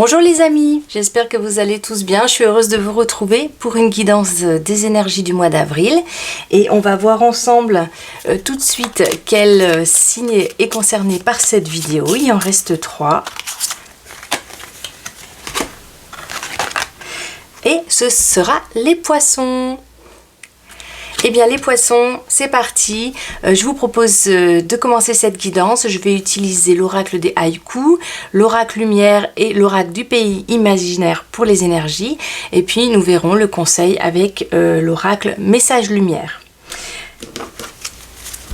Bonjour les amis, j'espère que vous allez tous bien. Je suis heureuse de vous retrouver pour une guidance des énergies du mois d'avril. Et on va voir ensemble tout de suite quel signe est concerné par cette vidéo. Il en reste 3. Et ce sera les poissons. Eh bien les poissons, c'est parti. Je vous propose de commencer cette guidance. Je vais utiliser l'oracle des haïkus, l'oracle lumière et l'oracle du pays imaginaire pour les énergies. Et puis nous verrons le conseil avec l'oracle message lumière.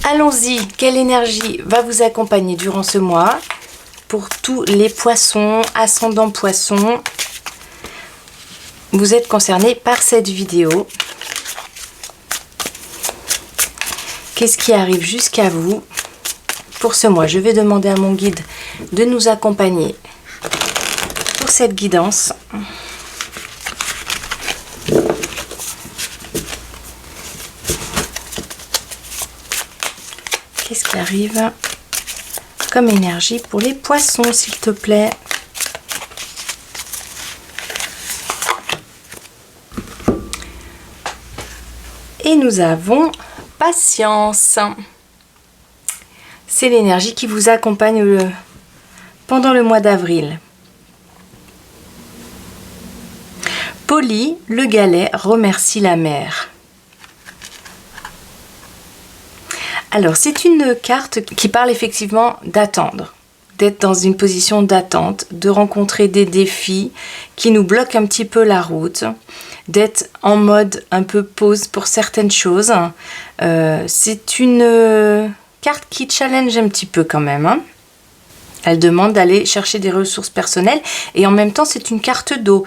Allons-y, quelle énergie va vous accompagner durant ce mois pour tous les poissons, ascendant poissons? Vous êtes concernés par cette vidéo. Qu'est-ce qui arrive jusqu'à vous pour ce mois? Je vais demander à mon guide de nous accompagner pour cette guidance. Qu'est-ce qui arrive comme énergie pour les poissons, s'il te plaît? Et nous avons patience. C'est l'énergie qui vous accompagne pendant le mois d'avril. Polly, le galet, remercie la mer. Alors, c'est une carte qui parle effectivement d'attendre, d'être dans une position d'attente, de rencontrer des défis qui nous bloquent un petit peu la route, d'être en mode un peu pause pour certaines choses. C'est une carte qui challenge un petit peu quand même, hein. Elle demande d'aller chercher des ressources personnelles et en même temps c'est une carte d'eau.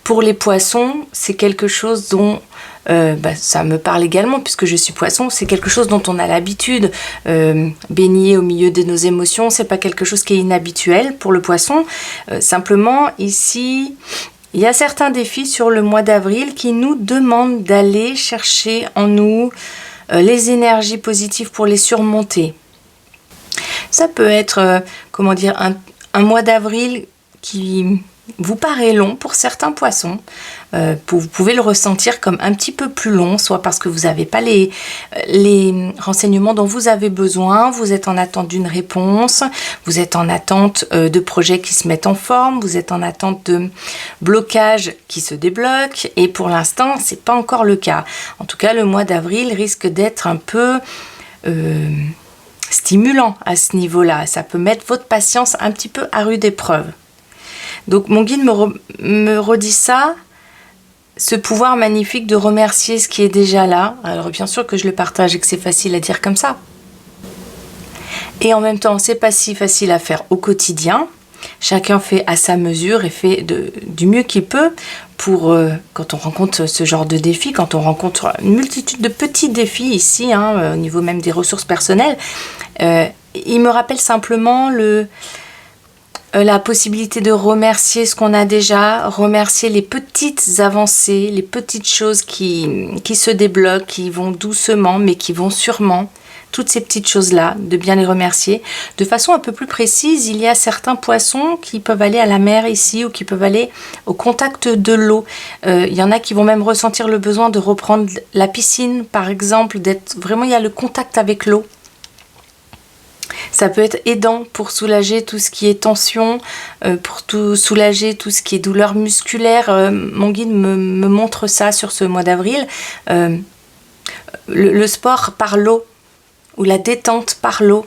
Pour les poissons, c'est quelque chose dont ça me parle également puisque je suis poisson. C'est quelque chose dont on a l'habitude. Baigner au milieu de nos émotions, c'est pas quelque chose qui est inhabituel pour le poisson. Simplement ici, il y a certains défis sur le mois d'avril qui nous demandent d'aller chercher en nous les énergies positives pour les surmonter. Ça peut être, comment dire, un mois d'avril qui vous paraît long pour certains poissons. Vous pouvez le ressentir comme un petit peu plus long, soit parce que vous n'avez pas les renseignements dont vous avez besoin, vous êtes en attente d'une réponse, vous êtes en attente de projets qui se mettent en forme, vous êtes en attente de blocages qui se débloquent, et pour l'instant, c'est pas encore le cas. En tout cas, le mois d'avril risque d'être un peu stimulant à ce niveau-là. Ça peut mettre votre patience un petit peu à rude épreuve. Donc mon guide me redit ça, ce pouvoir magnifique de remercier ce qui est déjà là. Alors bien sûr que je le partage et que c'est facile à dire comme ça. Et en même temps, c'est pas si facile à faire au quotidien. Chacun fait à sa mesure et fait du mieux qu'il peut pour quand on rencontre ce genre de défi, quand on rencontre une multitude de petits défis ici, hein, au niveau même des ressources personnelles. Il me rappelle simplement la possibilité de remercier ce qu'on a déjà, remercier les petites avancées, les petites choses qui se débloquent, qui vont doucement mais qui vont sûrement. Toutes ces petites choses-là, de bien les remercier. De façon un peu plus précise, il y a certains poissons qui peuvent aller à la mer ici ou qui peuvent aller au contact de l'eau. Il y en a qui vont même ressentir le besoin de reprendre la piscine, par exemple, d'être vraiment, il y a le contact avec l'eau. Ça peut être aidant pour soulager tout ce qui est tension, pour soulager tout ce qui est douleur musculaire. Mon guide me montre ça sur ce mois d'avril. Le sport par l'eau ou la détente par l'eau.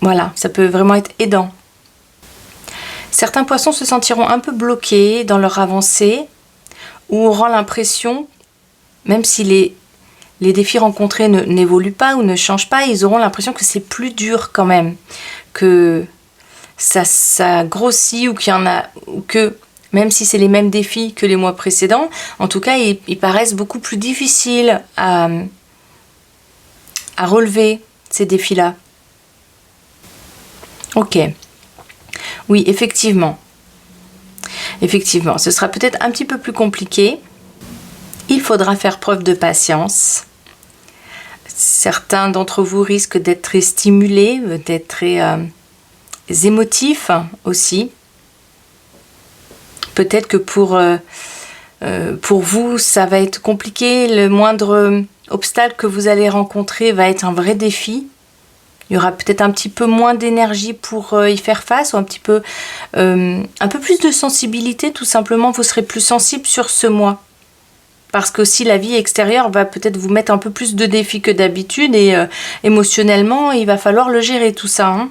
Voilà, ça peut vraiment être aidant. Certains poissons se sentiront un peu bloqués dans leur avancée ou auront l'impression, même si les défis rencontrés n'évoluent pas ou ne changent pas, ils auront l'impression que c'est plus dur quand même, que ça grossit ou qu'il y en a, ou que même si c'est les mêmes défis que les mois précédents, en tout cas ils paraissent beaucoup plus difficiles à relever ces défis-là. Ok. Oui, effectivement. Effectivement, ce sera peut-être un petit peu plus compliqué. Il faudra faire preuve de patience. Certains d'entre vous risquent d'être très stimulés, d'être très émotifs aussi. Peut-être que pour vous, ça va être compliqué. Le moindre obstacle que vous allez rencontrer va être un vrai défi. Il y aura peut-être un petit peu moins d'énergie pour y faire face, ou un peu plus de sensibilité, tout simplement. Vous serez plus sensible sur ce mois. Parce que aussi la vie extérieure va peut-être vous mettre un peu plus de défis que d'habitude, et émotionnellement, il va falloir le gérer tout ça. Hein.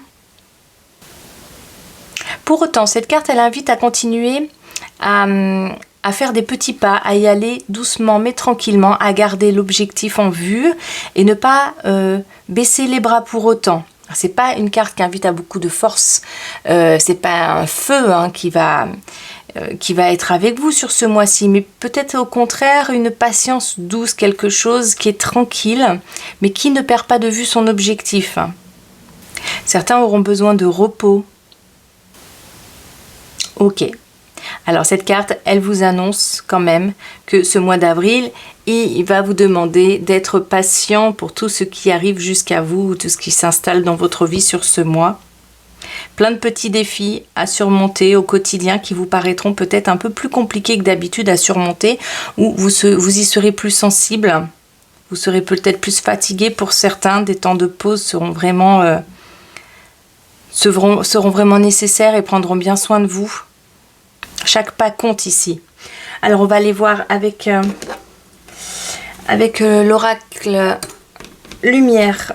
Pour autant, cette carte, elle invite à continuer à faire des petits pas, à y aller doucement mais tranquillement, à garder l'objectif en vue et ne pas baisser les bras pour autant. C'est pas une carte qui invite à beaucoup de force, c'est pas un feu hein, qui va être avec vous sur ce mois-ci, mais peut-être au contraire une patience douce, quelque chose qui est tranquille, mais qui ne perd pas de vue son objectif. Certains auront besoin de repos. Ok. Alors cette carte, elle vous annonce quand même que ce mois d'avril, il va vous demander d'être patient pour tout ce qui arrive jusqu'à vous, tout ce qui s'installe dans votre vie sur ce mois. Plein de petits défis à surmonter au quotidien qui vous paraîtront peut-être un peu plus compliqués que d'habitude à surmonter, ou vous y serez plus sensible, vous serez peut-être plus fatigué pour certains, des temps de pause seront vraiment nécessaires et prendront bien soin de vous. Chaque pas compte ici. Alors on va aller voir avec l'oracle Lumière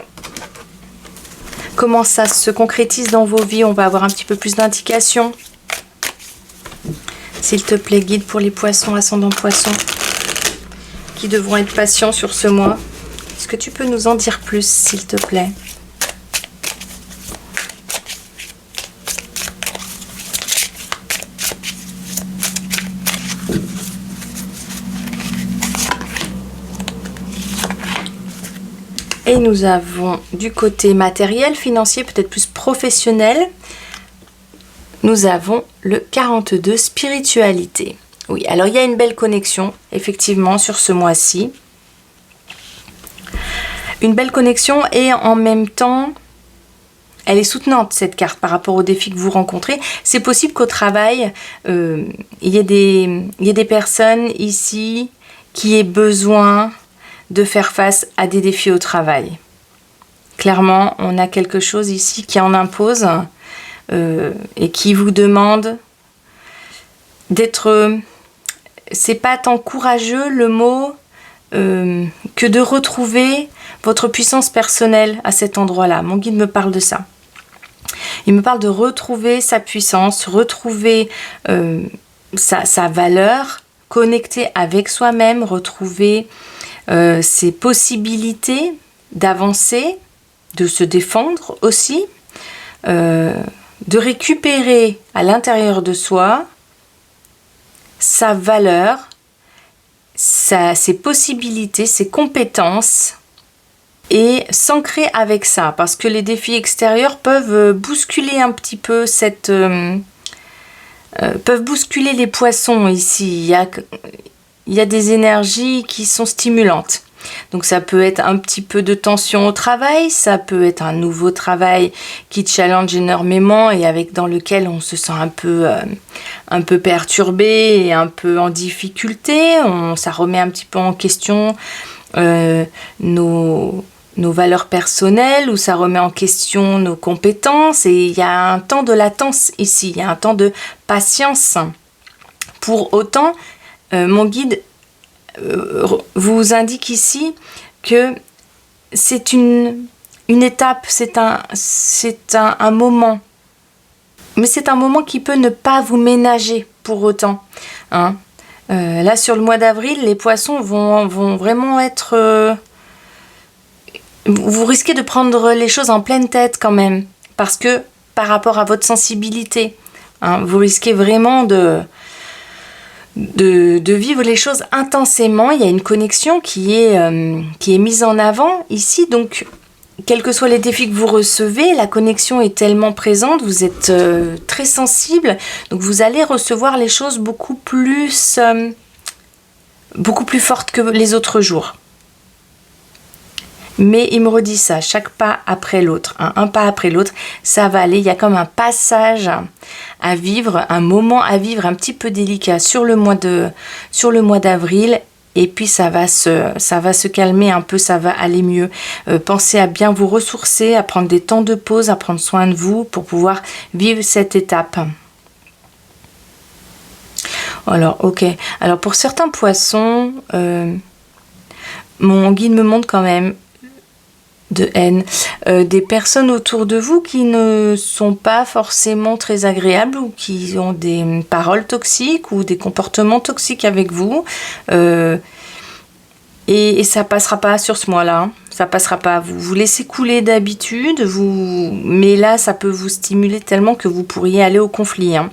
comment ça se concrétise dans vos vies. On va avoir un petit peu plus d'indications. S'il te plaît, guide pour les poissons, ascendant poissons, qui devront être patients sur ce mois. Est-ce que tu peux nous en dire plus, s'il te plaît ? Et nous avons du côté matériel, financier, peut-être plus professionnel, nous avons le 42, spiritualité. Oui, alors il y a une belle connexion, effectivement, sur ce mois-ci. Une belle connexion et en même temps, elle est soutenante, cette carte, par rapport aux défis que vous rencontrez. C'est possible qu'au travail, il y ait des personnes ici qui aient besoin de faire face à des défis au travail. Clairement, on a quelque chose ici qui en impose et qui vous demande d'être... c'est pas tant courageux le mot que de retrouver votre puissance personnelle à cet endroit-là. Mon guide me parle de ça. Il me parle de retrouver sa puissance, retrouver sa valeur, connecter avec soi-même, retrouver ses possibilités d'avancer, de se défendre aussi, de récupérer à l'intérieur de soi sa valeur, ses possibilités, ses compétences, et s'ancrer avec ça, parce que les défis extérieurs peuvent bousculer un petit peu peuvent bousculer les poissons ici. Il y a des énergies qui sont stimulantes. Donc ça peut être un petit peu de tension au travail, ça peut être un nouveau travail qui challenge énormément et dans lequel on se sent un peu perturbé et un peu en difficulté. Ça remet un petit peu en question nos valeurs personnelles, ou ça remet en question nos compétences, et il y a un temps de latence ici, il y a un temps de patience. Pour autant, mon guide vous indique ici que c'est une étape, c'est un moment, mais c'est un moment qui peut ne pas vous ménager pour autant, hein. Là sur le mois d'avril, les poissons vont vraiment être... vous risquez de prendre les choses en pleine tête quand même, parce que par rapport à votre sensibilité, hein, vous risquez vraiment de vivre les choses intensément. Il y a une connexion qui est mise en avant ici, donc quels que soient les défis que vous recevez, la connexion est tellement présente, vous êtes très sensible, donc vous allez recevoir les choses beaucoup plus fortes que les autres jours. Mais il me redit ça, chaque pas après l'autre, hein, un pas après l'autre, ça va aller. Il y a comme un passage à vivre, un moment à vivre un petit peu délicat sur le mois d'avril. Et puis ça va se calmer un peu, ça va aller mieux. Pensez à bien vous ressourcer, à prendre des temps de pause, à prendre soin de vous pour pouvoir vivre cette étape. Alors, ok. Alors pour certains poissons, mon guide me montre quand même de haine, des personnes autour de vous qui ne sont pas forcément très agréables ou qui ont des paroles toxiques ou des comportements toxiques avec vous, et ça passera pas sur ce mois-là, hein. Ça passera pas, vous laissez couler d'habitude, mais là ça peut vous stimuler tellement que vous pourriez aller au conflit, hein.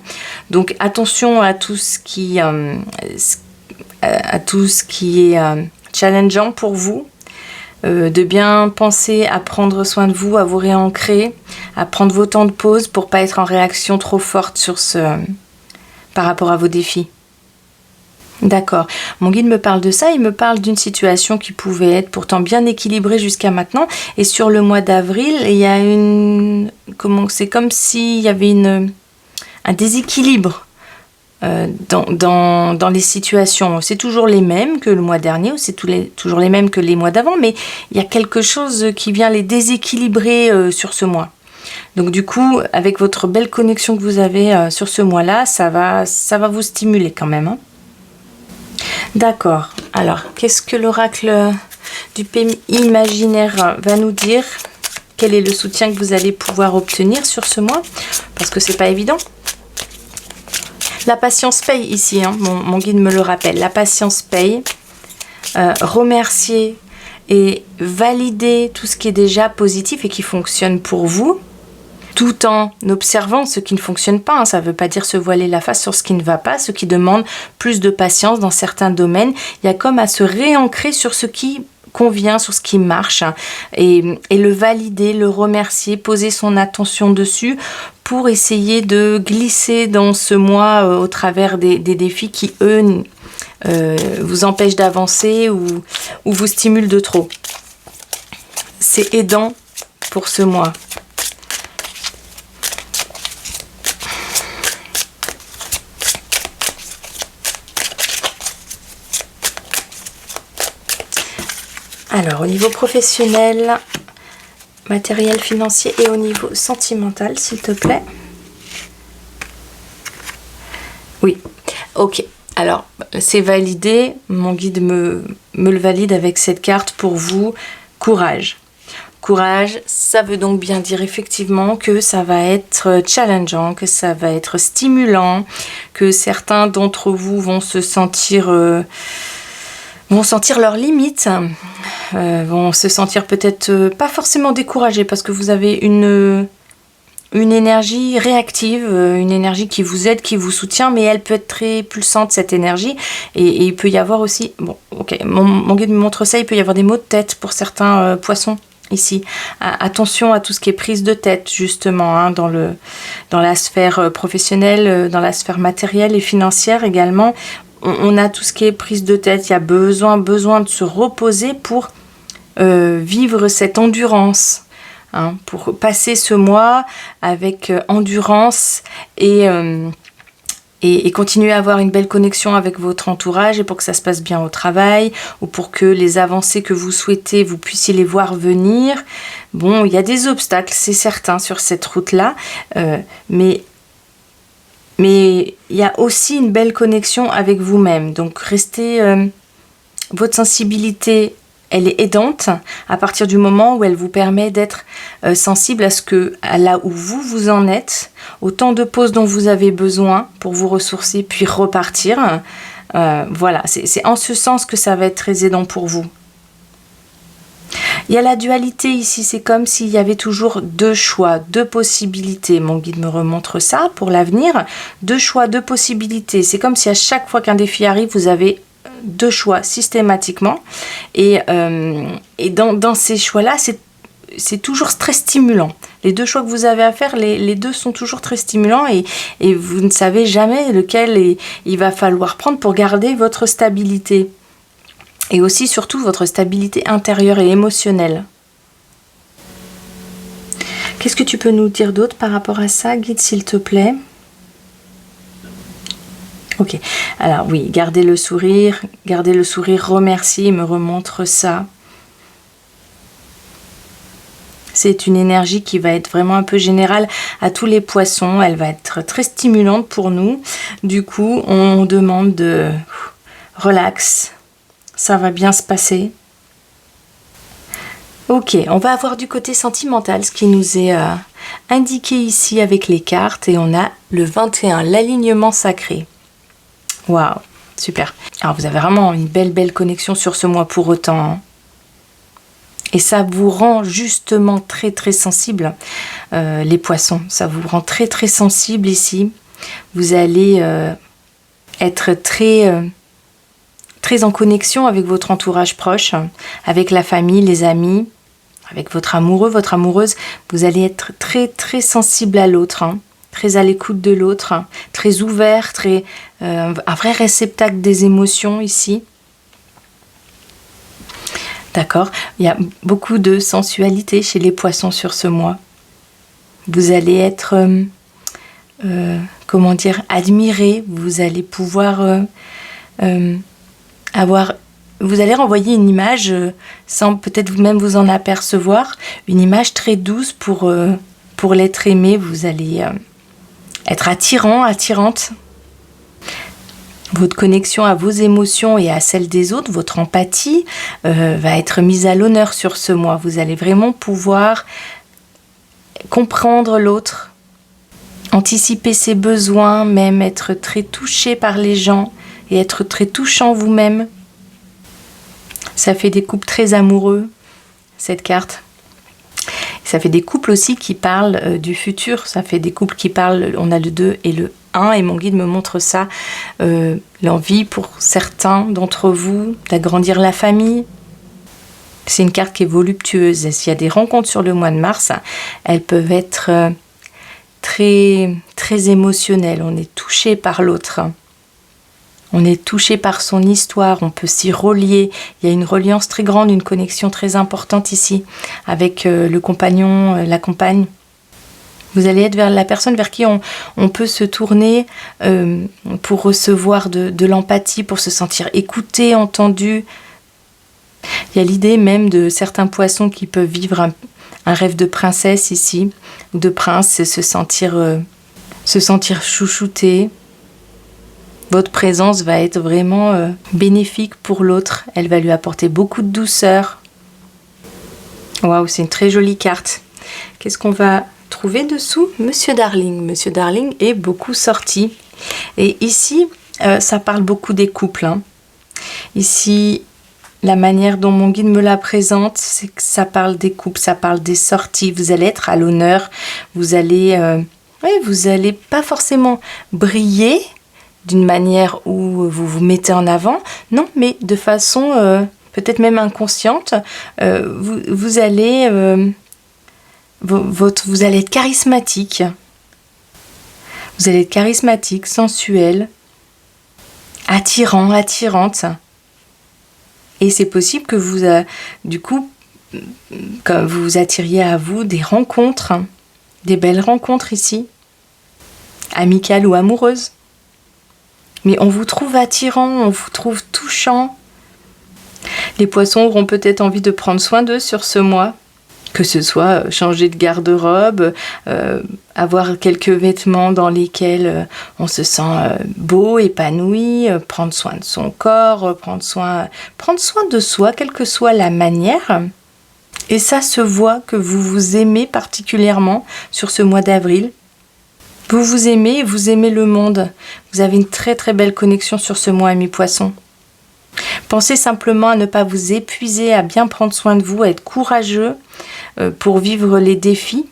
Donc attention à tout ce qui est challengeant pour vous. De bien penser à prendre soin de vous, à vous réancrer, à prendre vos temps de pause pour pas être en réaction trop forte par rapport à vos défis. D'accord. Mon guide me parle de ça, il me parle d'une situation qui pouvait être pourtant bien équilibrée jusqu'à maintenant. Et sur le mois d'avril, il y a c'est comme s'il y avait un déséquilibre dans les situations. C'est toujours les mêmes que le mois dernier, ou c'est toujours les mêmes que les mois d'avant, mais il y a quelque chose qui vient les déséquilibrer sur ce mois. Donc du coup, avec votre belle connexion que vous avez sur ce mois-là, ça va vous stimuler quand même, hein. D'accord. Alors, qu'est-ce que l'oracle du pays imaginaire va nous dire? Quel est le soutien que vous allez pouvoir obtenir sur ce mois? Parce que c'est pas évident. La patience paye ici, hein, mon guide me le rappelle. La patience paye. Remercier et valider tout ce qui est déjà positif et qui fonctionne pour vous, tout en observant ce qui ne fonctionne pas, hein. Ça ne veut pas dire se voiler la face sur ce qui ne va pas, ce qui demande plus de patience dans certains domaines. Il y a comme à se réancrer sur ce qui convient, sur ce qui marche, hein, et le valider, le remercier, poser son attention dessus pour essayer de glisser dans ce mois au travers des défis qui, eux, vous empêchent d'avancer ou vous stimulent de trop. C'est aidant pour ce mois. Alors, au niveau professionnel, matériel, financier et au niveau sentimental, s'il te plaît. Oui, ok. Alors, c'est validé. Mon guide me le valide avec cette carte pour vous. Courage. Courage, ça veut donc bien dire effectivement que ça va être challengeant, que ça va être stimulant, que certains d'entre vous vont se sentir... vont sentir leurs limites, vont se sentir peut-être pas forcément découragés parce que vous avez une énergie réactive, une énergie qui vous aide, qui vous soutient, mais elle peut être très pulsante cette énergie et il peut y avoir aussi, bon ok, mon guide me montre ça, il peut y avoir des maux de tête pour certains poissons ici. Attention à tout ce qui est prise de tête justement, hein, dans la sphère professionnelle, dans la sphère matérielle et financière également. On a tout ce qui est prise de tête, il y a besoin de se reposer pour vivre cette endurance, hein, pour passer ce mois avec endurance et continuer à avoir une belle connexion avec votre entourage et pour que ça se passe bien au travail ou pour que les avancées que vous souhaitez, vous puissiez les voir venir. Bon, il y a des obstacles, c'est certain, sur cette route-là, mais il y a aussi une belle connexion avec vous-même. Donc, votre sensibilité, elle est aidante à partir du moment où elle vous permet d'être sensible à là où vous en êtes, au temps de pause dont vous avez besoin pour vous ressourcer puis repartir. Voilà, c'est en ce sens que ça va être très aidant pour vous. Il y a la dualité ici, c'est comme s'il y avait toujours deux choix, deux possibilités. Mon guide me remontre ça pour l'avenir. Deux choix, deux possibilités. C'est comme si à chaque fois qu'un défi arrive, vous avez deux choix systématiquement. Et dans ces choix-là, c'est toujours très stimulant. Les deux choix que vous avez à faire, les deux sont toujours très stimulants et vous ne savez jamais lequel il va falloir prendre pour garder votre stabilité. Et aussi, surtout, votre stabilité intérieure et émotionnelle. Qu'est-ce que tu peux nous dire d'autre par rapport à ça, guide, s'il te plaît? Ok, alors oui, gardez le sourire, remercier, me remontre ça. C'est une énergie qui va être vraiment un peu générale à tous les poissons. Elle va être très stimulante pour nous. Du coup, on demande de relax. Ça va bien se passer. Ok, on va avoir du côté sentimental, ce qui nous est indiqué ici avec les cartes. Et on a le 21, l'alignement sacré. Waouh, super. Alors, vous avez vraiment une belle connexion sur ce mois pour autant, hein. Et ça vous rend justement très sensible, les poissons. Ça vous rend très sensible ici. Vous allez être très en connexion avec votre entourage proche, avec la famille, les amis, avec votre amoureux, votre amoureuse. Vous allez être très sensible à l'autre, hein, très à l'écoute de l'autre, hein, très ouvert, un vrai réceptacle des émotions ici. D'accord, il y a beaucoup de sensualité chez les poissons sur ce mois. Vous allez être, comment dire, admiré. Vous allez pouvoir vous allez renvoyer une image, sans peut-être même vous en apercevoir, une image très douce pour l'être aimé. Vous allez être attirant, attirante. Votre connexion à vos émotions et à celles des autres, votre empathie, va être mise à l'honneur sur ce mois. Vous allez vraiment pouvoir comprendre l'autre, anticiper ses besoins, même être très touché par les gens et être très touchant vous-même. Ça fait des couples très amoureux, cette carte. Ça fait des couples aussi qui parlent du futur. Ça fait des couples qui parlent, on a le 2 et le 1, et mon guide me montre ça. L'envie pour certains d'entre vous d'agrandir la famille. C'est une carte qui est voluptueuse. Et s'il y a des rencontres sur le mois de mars, elles peuvent être très émotionnelles. On est touché par l'autre. On est touché par son histoire, on peut s'y relier. Il y a une reliance très grande, une connexion très importante ici avec le compagnon, la compagne. Vous allez être vers la personne vers qui on peut se tourner pour recevoir de l'empathie, pour se sentir écouté, entendu. Il y a l'idée même de certains poissons qui peuvent vivre un rêve de princesse ici, ou de prince, se sentir chouchouté. Votre présence va être vraiment bénéfique pour l'autre. Elle va lui apporter beaucoup de douceur. Waouh, c'est une très jolie carte. Qu'est-ce qu'on va trouver dessous? Monsieur Darling. Monsieur Darling est beaucoup sorti. Et ici, ça parle beaucoup des couples, hein. Ici, la manière dont mon guide me la présente, c'est que ça parle des couples, ça parle des sorties. Vous allez être à l'honneur. Vous allez pas forcément briller d'une manière où vous vous mettez en avant, non, mais de façon peut-être même inconsciente, vous allez être charismatique. Vous allez être charismatique, sensuel, attirant, attirante. Et c'est possible que vous, du coup, que vous attiriez à vous des rencontres, des belles rencontres ici, amicales ou amoureuses. Mais on vous trouve attirant, on vous trouve touchant. Les poissons auront peut-être envie de prendre soin d'eux sur ce mois. Que ce soit changer de garde-robe, avoir quelques vêtements dans lesquels on se sent beau, épanoui, prendre soin de son corps, prendre soin de soi, quelle que soit la manière. Et ça se voit que vous vous aimez particulièrement sur ce mois d'avril. Vous vous aimez et vous aimez le monde. Vous avez une très belle connexion sur ce mois, amis poissons. Pensez simplement à ne pas vous épuiser, à bien prendre soin de vous, à être courageux pour vivre les défis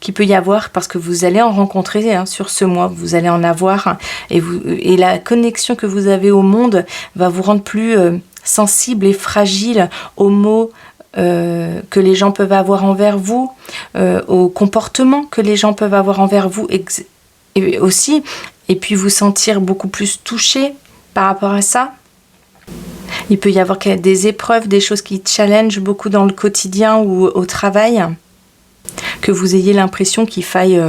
qu'il peut y avoir, parce que vous allez en rencontrer sur ce mois, vous allez en avoir, et la connexion que vous avez au monde va vous rendre plus sensible et fragile aux mots que les gens peuvent avoir envers vous, aux comportements que les gens peuvent avoir envers vous et puis vous sentir beaucoup plus touché par rapport à ça. Il peut y avoir des épreuves, des choses qui challengent beaucoup dans le quotidien ou au travail. que vous ayez l'impression qu'il faille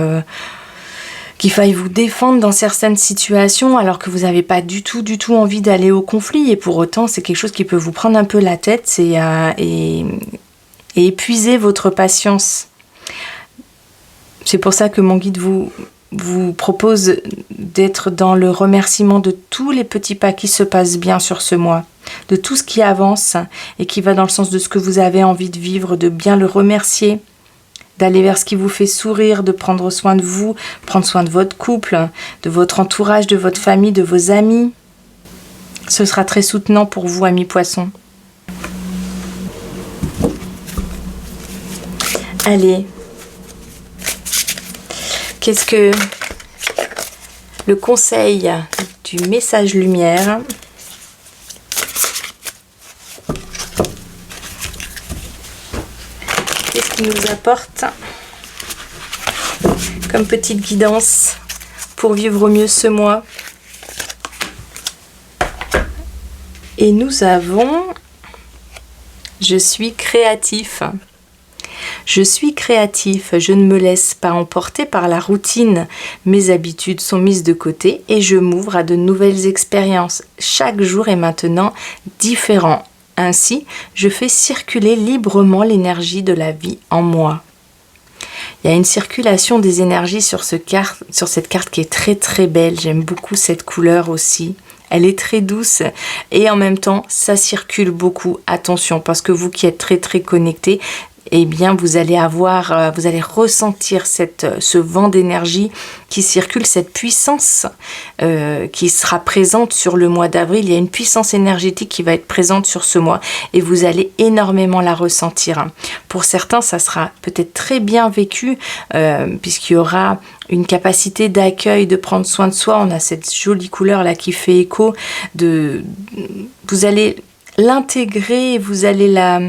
vous défendre dans certaines situations alors que vous n'avez pas du tout envie d'aller au conflit, et pour autant c'est quelque chose qui peut vous prendre un peu la tête et épuiser votre patience. C'est pour ça que mon guide vous propose d'être dans le remerciement de tous les petits pas qui se passent bien sur ce mois, de tout ce qui avance et qui va dans le sens de ce que vous avez envie de vivre, de bien le remercier, d'aller vers ce qui vous fait sourire, de prendre soin de vous, prendre soin de votre couple, de votre entourage, de votre famille, de vos amis. Ce sera très soutenant pour vous, amis poissons. Allez, qu'est-ce que le conseil du message lumière ? Qu'est-ce qu'il nous apporte comme petite guidance pour vivre au mieux ce mois? Et nous avons « Je suis créatif ». Je suis créatif, je ne me laisse pas emporter par la routine. Mes habitudes sont mises de côté et je m'ouvre à de nouvelles expériences. Chaque jour est maintenant différent. Ainsi, je fais circuler librement l'énergie de la vie en moi. Il y a une circulation des énergies sur cette carte qui est très très belle. J'aime beaucoup cette couleur aussi. Elle est très douce et en même temps, ça circule beaucoup. Attention, parce que vous qui êtes très très connectés, eh bien vous allez ressentir ce vent d'énergie qui circule, cette puissance qui sera présente sur le mois d'avril. Il y a une puissance énergétique qui va être présente sur ce mois et vous allez énormément la ressentir. Pour certains, ça sera peut-être très bien vécu puisqu'il y aura une capacité d'accueil, de prendre soin de soi. On a cette jolie couleur là qui fait écho. Vous allez l'intégrer, vous allez la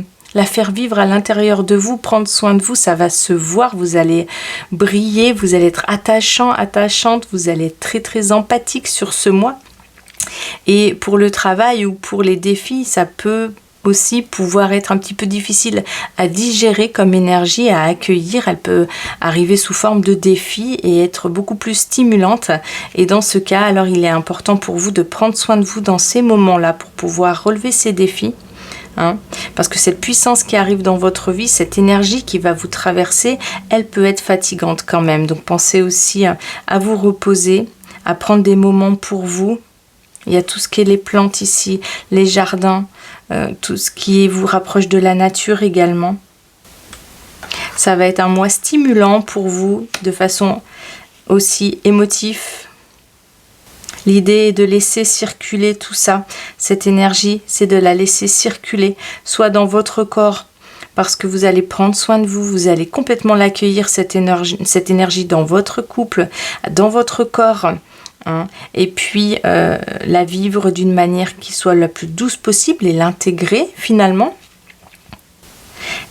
faire vivre à l'intérieur de vous, prendre soin de vous, ça va se voir, vous allez briller, vous allez être attachant, attachante, vous allez être très très empathique sur ce mois. Et pour le travail ou pour les défis, ça peut aussi pouvoir être un petit peu difficile à digérer comme énergie, à accueillir. Elle peut arriver sous forme de défi et être beaucoup plus stimulante. Et dans ce cas, alors il est important pour vous de prendre soin de vous dans ces moments-là pour pouvoir relever ces défis. Parce que cette puissance qui arrive dans votre vie, cette énergie qui va vous traverser, elle peut être fatigante quand même. Donc pensez aussi à vous reposer, à prendre des moments pour vous. Il y a tout ce qui est les plantes ici, les jardins, tout ce qui vous rapproche de la nature également. Ça va être un mois stimulant pour vous, de façon aussi émotive. L'idée est de laisser circuler tout ça. Cette énergie, c'est de la laisser circuler, soit dans votre corps, parce que vous allez prendre soin de vous, vous allez complètement l'accueillir, cette énergie dans votre couple, dans votre corps. Et puis la vivre d'une manière qui soit la plus douce possible et l'intégrer finalement.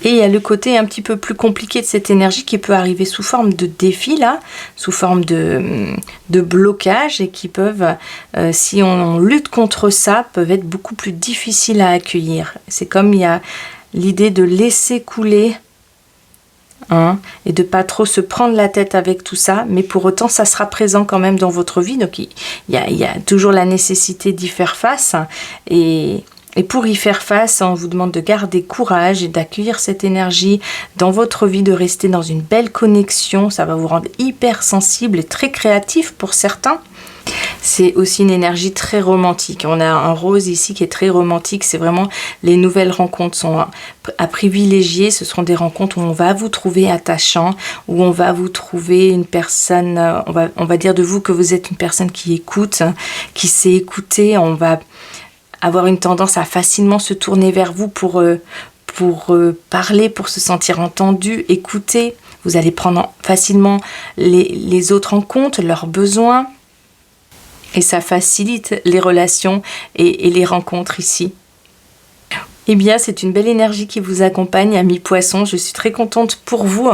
Et il y a le côté un petit peu plus compliqué de cette énergie qui peut arriver sous forme de défis, là, sous forme de blocage, et qui peuvent, si on lutte contre ça, peuvent être beaucoup plus difficiles à accueillir. C'est comme il y a l'idée de laisser couler, et de pas trop se prendre la tête avec tout ça, mais pour autant ça sera présent quand même dans votre vie. Donc il y a toujours la nécessité d'y faire face, et pour y faire face, on vous demande de garder courage et d'accueillir cette énergie dans votre vie, de rester dans une belle connexion. Ça va vous rendre hyper sensible et très créatif pour certains. C'est aussi une énergie très romantique. On a un rose ici qui est très romantique. C'est vraiment les nouvelles rencontres sont à privilégier. Ce seront des rencontres où on va vous trouver attachant, où on va vous trouver une personne, on va dire de vous que vous êtes une personne qui écoute, qui sait écouter. On va avoir une tendance à facilement se tourner vers vous pour parler, pour se sentir entendu, écouter. Vous allez prendre facilement les autres en compte, leurs besoins. Et ça facilite les relations et les rencontres ici. Eh bien, c'est une belle énergie qui vous accompagne, amis poissons. Je suis très contente pour vous.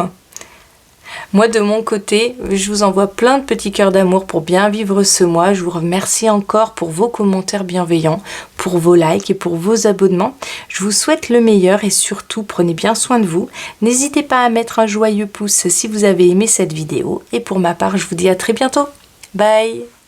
Moi de mon côté, je vous envoie plein de petits cœurs d'amour pour bien vivre ce mois. Je vous remercie encore pour vos commentaires bienveillants, pour vos likes et pour vos abonnements. Je vous souhaite le meilleur et surtout prenez bien soin de vous. N'hésitez pas à mettre un joyeux pouce si vous avez aimé cette vidéo. Et pour ma part, je vous dis à très bientôt. Bye!